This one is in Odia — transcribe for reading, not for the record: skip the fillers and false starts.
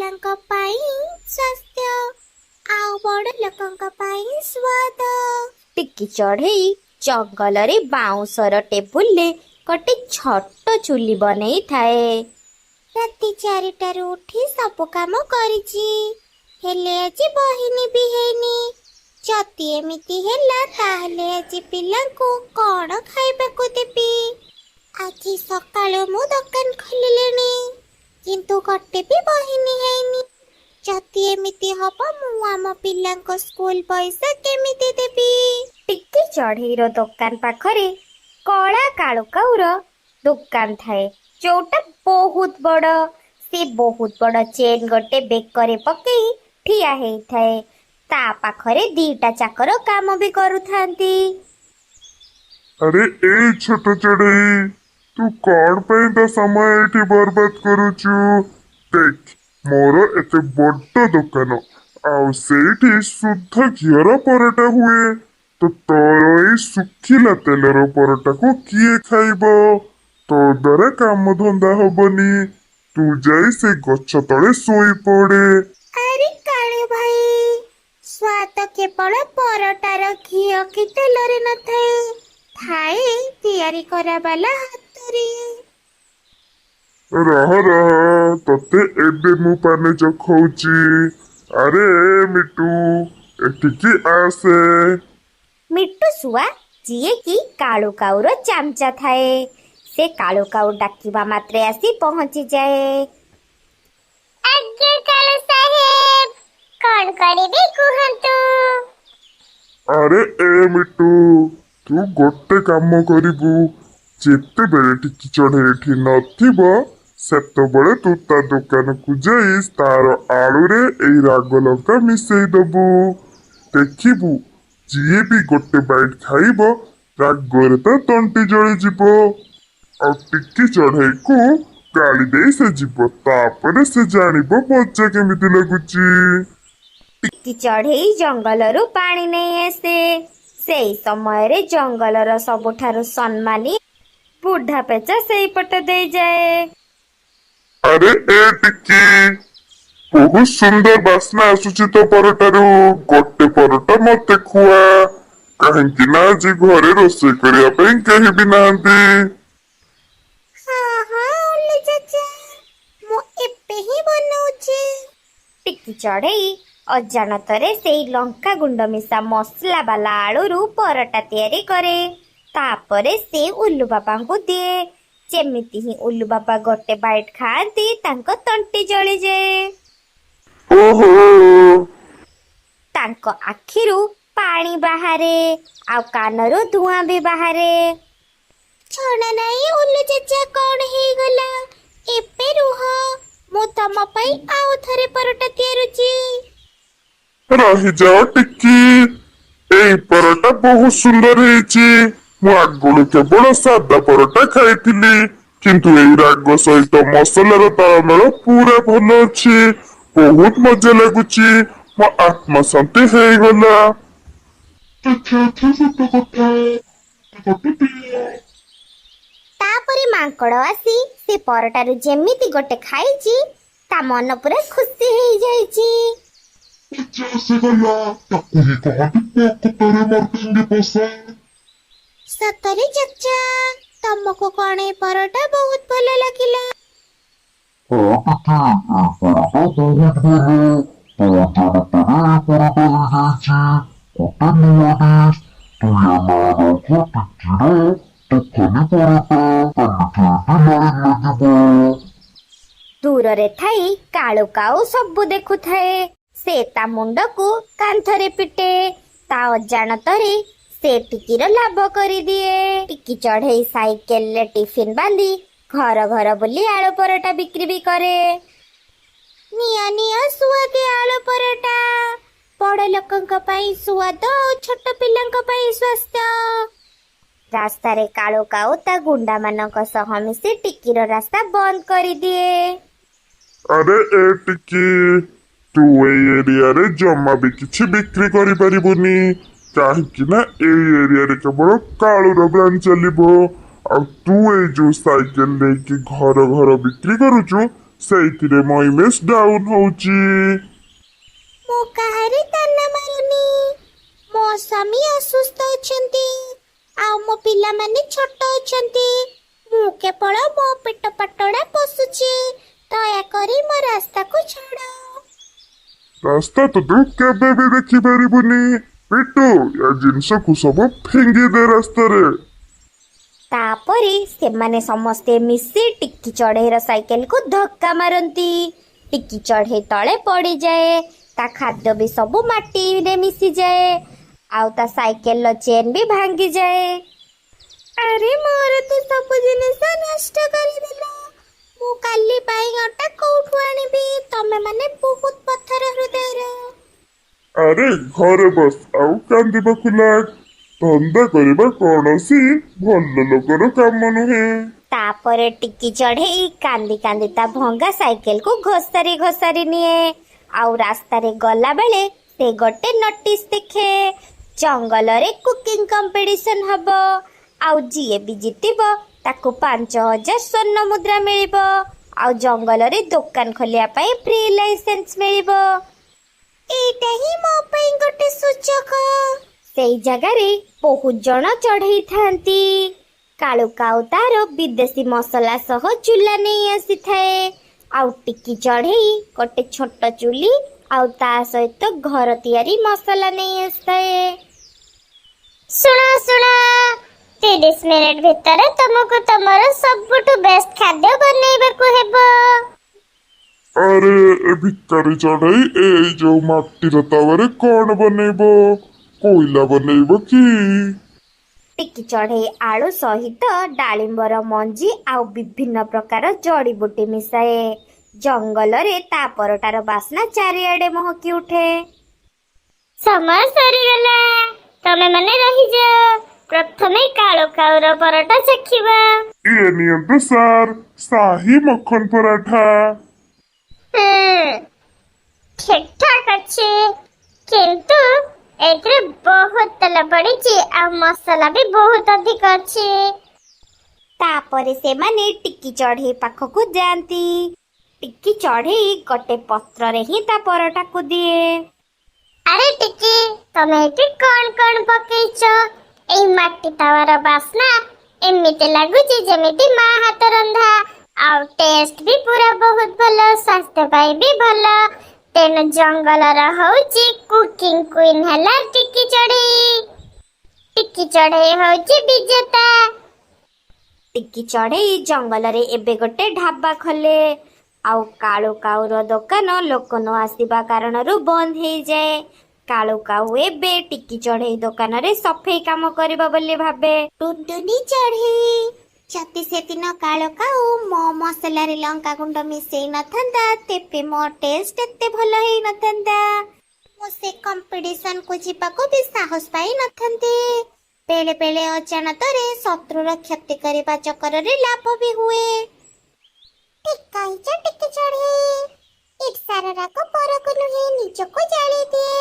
ପିଲାଙ୍କ ପାଇଁ ସ୍ୱାସ୍ଥ୍ୟ ଆଉ ବଡ଼ ଲୋକଙ୍କ ପାଇଁ ସ୍ୱାଦ। ଟିକି ଚଢ଼େଇ ଜଙ୍ଗଲରେ ବାଉଁଶର ଟେବୁଲରେ ଗୋଟେ ଛୋଟ ଚୁଲି ବନେଇଥାଏ। ରାତି 4ଟାରୁ ଉଠି ସବୁ କାମ କରିଛି, ହେଲେ ଆଜି ବହିନି ବି ହେଇନି। ଯଦି ଏମିତି ହେଲା ତାହେଲେ ଆଜି ପିଲାଙ୍କୁ କ'ଣ ଖାଇବାକୁ ଦେବି? ଆଜି ସକାଳୁ ମୁଁ ଦୋକାନ ଖୋଲିଲିଣି, କିନ୍ତୁ ଗୋଟେ ବି ବହିନି ହେଇନି। ଯଦି ଏମିତି ହବ ମୁଁ ଆମ ପିଲାଙ୍କ ସ୍କୁଲ ପଇସା କେମିତି ଦେବି? ଟିକି ଚଢ଼େଇର ଦୋକାନ ପାଖରେ କଳା କାଳୁକାଉର ଦୋକାନ ଥାଏ, ଯୋଉଟା ବହୁତ ବଡ଼। ସେ ବହୁତ ବଡ଼ ଚେନ୍ ଗୋଟେ ବେକରେ ପକେଇ ଠିଆ ହେଇଥାଏ। ତା ପାଖରେ 2ଟା ଚାକର କାମ ବି କରୁଥାନ୍ତି। अरे ए छोट चढ़ई, तू कौन पे तो समय एठी बर्बाद करुचु? देख, मोर एते बड्ड दुकान आउ सेठी शुद्ध घियर परटा हुए, तो तोर ए सुखिला तेलर परटा को किए खाइब? तो द्वारा काम धंदा हबनी। तू जाई से गछ तले सोई पड़े। ଆରେ କାଳେ ଭାଇ, ସ୍ୱାଦ କେବଳ ପରଟାର ଘିଅ କି ତେଲରେ ନଥାଏ, ଥାଏ ତିଆରି କରାବାଲା ହାତରେ। रह रह, तते एबे मु पाने चखौची। अरे मिटू, एठिकी आसे। ମିଟୁ ଶୁଆ, ଯିଏ କି କାଳୁକାଉର ଚାମଚା ଥାଏ, ସେ କାଳୁକାଉ ଡାକିବା ମାତ୍ରେ ଆସି ପହଞ୍ଚିଯାଏ। ଆଜ୍ଞା କାଳୁ ସାହେବ, କ'ଣ କରିବି କୁହନ୍ତୁ? अरे ए मिटू, तू गोटे काम करिबू। जेतेबेले टिकी चढ़ई एठी नथिबो, सेतेबेले तू ता दुकान को जाई तार आलुरे एई राग लंका मिसेई दबू। देखिबू, जिए भी गोटे बाइट खाइबो, रागरे ता तंटी जଳି ଯିବ। ଆଉ ଟିକି ଚଢ଼େଇକୁ ଗାଳି ଦେଇ ସେ ଯିବ, ତାପରେ ସେ ଜାଣିବ ମଜା କେମିତି ଲାଗୁଛି। ଟିକି ଚଢ଼େଇ ଜଙ୍ଗଲରୁ ପାଣି ନେଇ ଆସେ। ସେଇ ସମୟରେ ଜଙ୍ଗଲର ସବୁଠାରୁ ସମ୍ମାନୀ ବୁଢା ପେଚା ସେଇପଟ ଦେଇଯାଏ। अरे ए टिकी, बहुत सुंदर बास्ना आसुची तो परटारू। गोटे परटा मते खुआ, काहेकि ना आज घरे रोषेई करिया ପାଇଁ केही भी नाहंती। ହଁ ହଁ ଓଲି ଚାଚା, ମୁଁ ଏବେ ହିଁ ବନଉଛି। ଟିକି ଚଢ଼େଇ ଅଜାଣତରେ ସେଇ ଲଙ୍କା ଗୁଣ୍ଡ ମିଶା ମସଲା ବାଲା ଆଳୁରୁ ପରଟା ତିଆରି କରେ। ତାପରେ ସେ ଉଲ୍ଲୁ ବାବାଙ୍କୁ ଦିଏ। ଯେମିତି ହିଁ ଉଲ୍ଲୁ ବାବା ଗୋଟେ ବାଇଟ୍ ଖାଆନ୍ତି, ତାଙ୍କ ତଣ୍ଟି ଜଳିଯାଏ। ओहो, ତାଙ୍କ ଆଖିରୁ ପାଣି ବାହାରେ, ଆଉ କାନରୁ ଧୂଆଁ ବି ବାହାରେ। ଛଣା ନାହିଁ ଉଲ୍ଲୁ ଚାଚା, କ'ଣ ହେଇଗଲା? ଏବେ ରୁହ, ମୁଁ ତମ ପାଇଁ ଆଉ ଥରେ ପରଟା ତିଆରୁଛି। ରହିଯାଅ ଟିକି, ଏଇ ପରଟା ବହୁତ ସୁନ୍ଦର ହେଇଛି। ମୁଁ ଆଗରୁ କେବଳ ସାଦା ପରଟା ଖାଇଥିଲି, କିନ୍ତୁ ଏଇ ରାଗ ସହିତ ମସଲାର ତାଳମେଳ ପୁରା ଭଲ ଅଛି। ବହୁତ ମଜା ଲାଗୁଛି, ମୋ ଆତ୍ମା ଶାନ୍ତି ହେଇଗଲା। ତାପରେ ମାଙ୍କଡ଼ ଆସି ସେ ପରଟାରୁ ଯେମିତି ଗୋଟେ ଖାଇଛି, ତା ମନ ପୁରା ଖୁସି ହେଇଯାଇଛି। ସତରେ ଚାଚା, ତମକୁ କ'ଣ ଏ ପରଟା ବହୁତ ଭଲ ଲାଗିଲା? ଦୂରରେ ଥାଇ କାଳୁକାଉ ସବୁ ଦେଖୁଥାଏ। ସେ ତା ମୁଣ୍ଡକୁ କାନ୍ଥରେ ପିଟେ। ତା ଅଜାଣତରେ ସେ ଟିକିର ଲାଭ କରିଦିଏ। ଟିକି ଚଢ଼େଇ ସାଇକେଲରେ ଟିଫିନ ବାନ୍ଧି ଘର ଘର ବୁଲି ଆଳୁ ପରଟା ବିକ୍ରି ବି କରେ। ନିଅ ନିଅ ସୁଆଦି ଆଳୁ ପରଟା, ବଡ଼ ଲୋକଙ୍କ ପାଇଁ ସୁଆଦ ଆଉ ଛୋଟ ପିଲାଙ୍କ ପାଇଁ ସ୍ୱାସ୍ଥ୍ୟ। ରାସ୍ତାରେ କାଳୁକାଉ ତା ଗୁଣ୍ଡାମାନଙ୍କ ସହ ମିଶି ଟିକିର ରାସ୍ତା ବନ୍ଦ କରିଦିଏ। अरे ए टिकी, तू एई एरियारे जमा भी किछि बिक्री करि परिबुनी, काहेकि ना एई एरियारे केवल काळुर ब्रांच चलिबो। आ तू एई जो साइकेल लेके घर घर बिक्री करुचु, ସେଇଥିରେ ମୋ ଇମେଜ ଡାଉନ ହଉଛି। ମୁଁ କାହାରି ତାନା ମାରୁନି। ମୋ ସ୍ୱାମୀ ଅସୁସ୍ଥ ଅଛନ୍ତି ଆଉ ମୋ ପିଲାମାନେ ଛୋଟ ଅଛନ୍ତି। ମୁଁ କେବଳ ମୋ ପେଟ ପାଟଣା ପୋଷୁଛି। ଦୟାକରି ମୋ ରାସ୍ତାକୁ ଛାଡ଼। ରାସ୍ତା ତ ତୁ କେବେ ବି ଦେଖିପାରିବୁନି। ପିଟୁ, ଏ ଜିନିଷକୁ ସବୁ ଫିଙ୍ଗି ଦେ ରାସ୍ତାରେ। ତାପରେ ସେମାନେ ସମସ୍ତେ ମିଶି ଟିକି ଚଢ଼େଇର ସାଇକେଲକୁ ଧକ୍କା ମାରନ୍ତି। ଟିକି ଚଢ଼େଇ ତଳେ ପଡ଼ିଯାଏ। ତା ଖାଦ୍ୟ ବି ସବୁ ମାଟିରେ ମିଶିଯାଏ ଆଉ ତା ସାଇକେଲର ଚେନ୍ ବି ଭାଙ୍ଗିଯାଏ। ଆରେ ମୋର ତ ସବୁ ଜିନିଷ ନଷ୍ଟ କରିଦେଲ। ମୁଁ କାଲି ପାଇଁ ଅଟା କୋଉଠୁ ଆଣିବି? ତମେ ମାନେ ବହୁତ ପଥର ହୃଦୟର। ଆରେ ଘରେ ବସ ଆଉ କାନ୍ଦିବାକୁ ଲାଗ। ଧନ୍ଦା କରିବା କୌଣସି ଭଲ ଲୋକର କାମ ନୁହେଁ। ତାପରେ ଟିକି ଚଢ଼େଇ କାନ୍ଦି କାନ୍ଦି ତା ଭଙ୍ଗା ସାଇକେଲକୁ ଘୋଷାରି ଘୋଷାରି ନିଏ ଆଉ ରାସ୍ତାରେ ଗଲାବେଳେ ସେ ଗୋଟେ ନୋଟିସ୍ ଦେଖେ। ଜଙ୍ଗଲରେ କୁକିଂ କମ୍ପିଟିସନ ହବ ଆଉ ଯିଏ ବି ଜିତିବ ତାକୁ 5,000 ସ୍ୱର୍ଣ୍ଣ ମୁଦ୍ରା ମିଳିବ ଆଉ ଜଙ୍ଗଲରେ ଦୋକାନ ଖୋଲିବା ପାଇଁ ଫ୍ରି ଲାଇସେନ୍ସ ମିଳିବ। ଏଇଟା ହିଁ ମୋ ପାଇଁ ଗୋଟେ ସୁଯୋଗ। ସେଇ ଜାଗାରେ ବହୁତ ଜଣ ଚଢ଼େଇ ଥାନ୍ତି। କାଳୁକା ଆଉ ତାର ବିଦେଶୀ ମସଲା ସହ ଚୁଲା ନେଇ ଆସିଥାଏ ଆଉ ଟିକି ଚଢ଼େଇ ଗୋଟେ ଛୋଟ ଚୁଲି ଆଉ ତା ସହିତ ଘର ତିଆରି ମସଲା ନେଇ ଆସିଥାଏ। ଶୁଣ ଶୁଣ, 30 ମିନିଟ୍ ଭିତରେ ତମକୁ ତମର ସବୁଠୁ ବେଷ୍ଟ ଖାଦ୍ୟ ବନେଇବାକୁ ହେବ। ଆରେ ଏ ଭିକାରୀ ଚଢ଼େଇ ଏଇ ଯୋଉ ମାଟିର ତାୱାରେ କଣ ବନେଇବ? କୋଇଲା ବନେଇବ କି? ଟିକି ଚଢ଼େଇ ଆଳୁ ସହିତ ଡାଳିମ୍ବର ମଞ୍ଜି ଆଉ ବିଭିନ୍ନ ପ୍ରକାର ଜଡ଼ିବୁଟି ମିଶାଏ। ଜଙ୍ଗଲରେ ତା ପରଟାର ବାସ୍ନା ଚାରିଆଡେ ମହକି ଉଠେ। ସମୟ ସରିଗଲା। ତମେ ମାନେ ରହିଯାଅ। ପ୍ରଥମେ କାଳୁ କାଉର ପରଟା ଚାଖିବା। ଇଏ ନିଅନ୍ତୁ ସାର୍, ଶାହି ମଖନ ପରାଠା। ଠିକ ଠାକ ଅଛି, କିନ୍ତୁ ଏଥିରେ ବହୁତ ତେଲ ପଡିଛି ଆଉ ମସଲା ବି ବହୁତ ଅଧିକ ଅଛି। ତାପରେ ସେମାନେ ଟିକି ଚଢ଼େଇ ପାଖକୁ ଯାଆନ୍ତି। ଟିକି ଚଢ଼େଇ ଗୋଟେ ପତ୍ରରେ ହିଁ ତା ପରଟାକୁ ଦିଏ। ଆରେ ଟିକି, ତମେ ଏଠି କଣ ପକେଇଛ? ଏଇ ମାଟି ତାୱାର ବାସ୍ନା ଏମିତି ଲାଗୁଛି ଯେମିତି ମା ହାତ ରନ୍ଧା। ଆଉ ଟେଷ୍ଟ ବି ପୁରା ବହୁତ ଭଲ, ସ୍ୱାସ୍ଥ୍ୟ ପାଇଁ ବି ଭଲ। ତେଣୁ ଜଙ୍ଗଲର ହଉଛି କୁକିଂ କୁଇନ୍ ହେଲା ଟିକି ଚଢ଼େଇ। ଟିକି ଚଢ଼େଇ ହଉଛି ବିଜେତା। ଟିକି ଚଢ଼େଇ ଜଙ୍ଗଲରେ ଏବେ ଗୋଟେ ଢାବା ଖୋଲେ ଆଉ କାଳୁ କାଉର ଦୋକାନ ଲୋକ ନ ଆସିବା କାରଣରୁ ବନ୍ଦ ହେଇଯାଏ। କାଳୁ କାଉ ଏବେ ଟିକି ଚଢ଼େଇ ଦୋକାନରେ ସଫେଇ କାମ କରିବ ବୋଲି ଭାବେ। ଟୁନଟୁନି ଚଢ଼େଇ, ଯଦି ସେଦିନ କାଳୁ କାଉ ମୋ ମସଲାରେ ଲଙ୍କା ଗୁଣ୍ଡ ମିଶେଇ ନଥାନ୍ତା ତେବେ ମୋ ଟେଷ୍ଟ ଏତେ ଭଲ ହେଇନଥାନ୍ତା। ମୁଁ ସେ କମ୍ପିଟିସନକୁ ଯିବାକୁ ବି ସାହସ ପାଇ ନଥାନ୍ତି। ବେଳେ ବେଳେ ଅଜାଣତରେ ଶତ୍ରୁର କ୍ଷତି କରିବା ଚକ୍କରରେ ଲାଭ ବି ହୁଏ। ଠିକ କହିଛ ଟିକି ଚଢ଼େଇ। ଈର୍ଷାର ରାଗ ପରକୁ ନୁହେଁ ନିଜକୁ ଜାଳି ଦିଏ।